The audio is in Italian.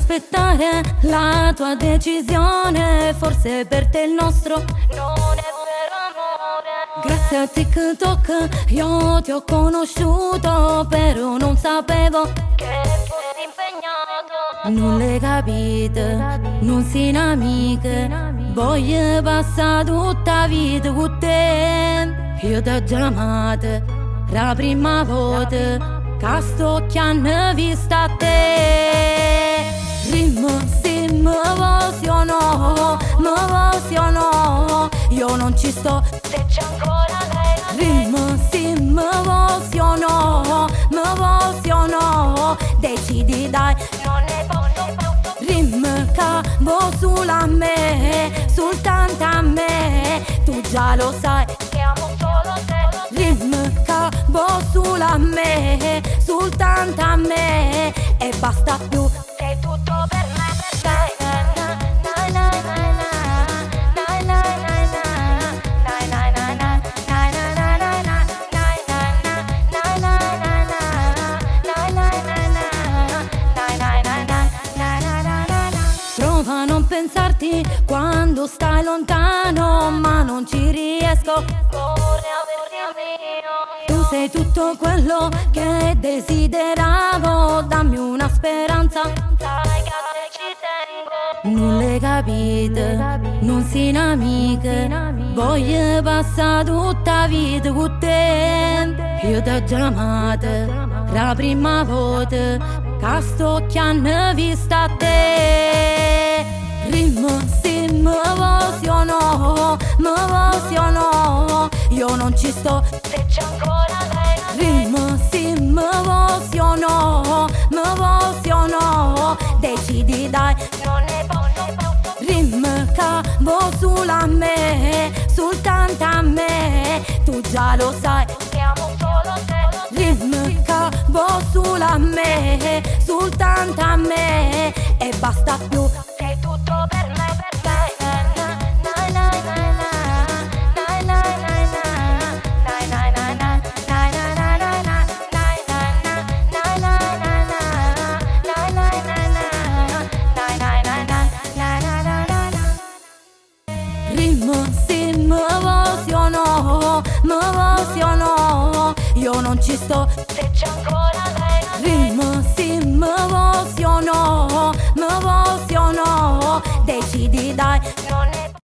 aspettare la tua decisione, forse per te il nostro non è vero amore. Grazie a TikTok io ti ho conosciuto, però non sapevo che fossi impegnato. Non le capite, non si amiche, voglio passare tutta la vita con te. Io ti ho chiamata la prima volta che sto chiamando vista a te. Rim, sì, mi emoziono, io non ci sto se c'è ancora lei. Rim, sì, mi emoziono, decidi dai, non ne posso più. Rim, cavo sulla me, soltanto a me, tu già lo sai che amo solo te. Rim, cavo sulla me, soltanto a me, e basta più, sei tutto per me. Prova a non pensarti quando stai lontano, ma non ci riesco. Tu sei tutto quello che desideravo, dammi una speranza, sai che a te ci tengo. Non le capite, non si amiche, voglio passare tutta la vita con te. Io ti ho chiamata la prima volta che sto chiamando vista a te. Rim, sì, mi emoziono, io non ci sto se c'è ancora lei. Rim, sì, mi emoziono, decidi dai, non ne posso più. Rim, cavo sulla me, soltanto a me, tu già lo sai che amo solo te. Rim, cavo sulla me, soltanto a me, e basta più, sei tutto per me. Rim, sì, mi emoziono, io non ci sto se c'è ancora lei.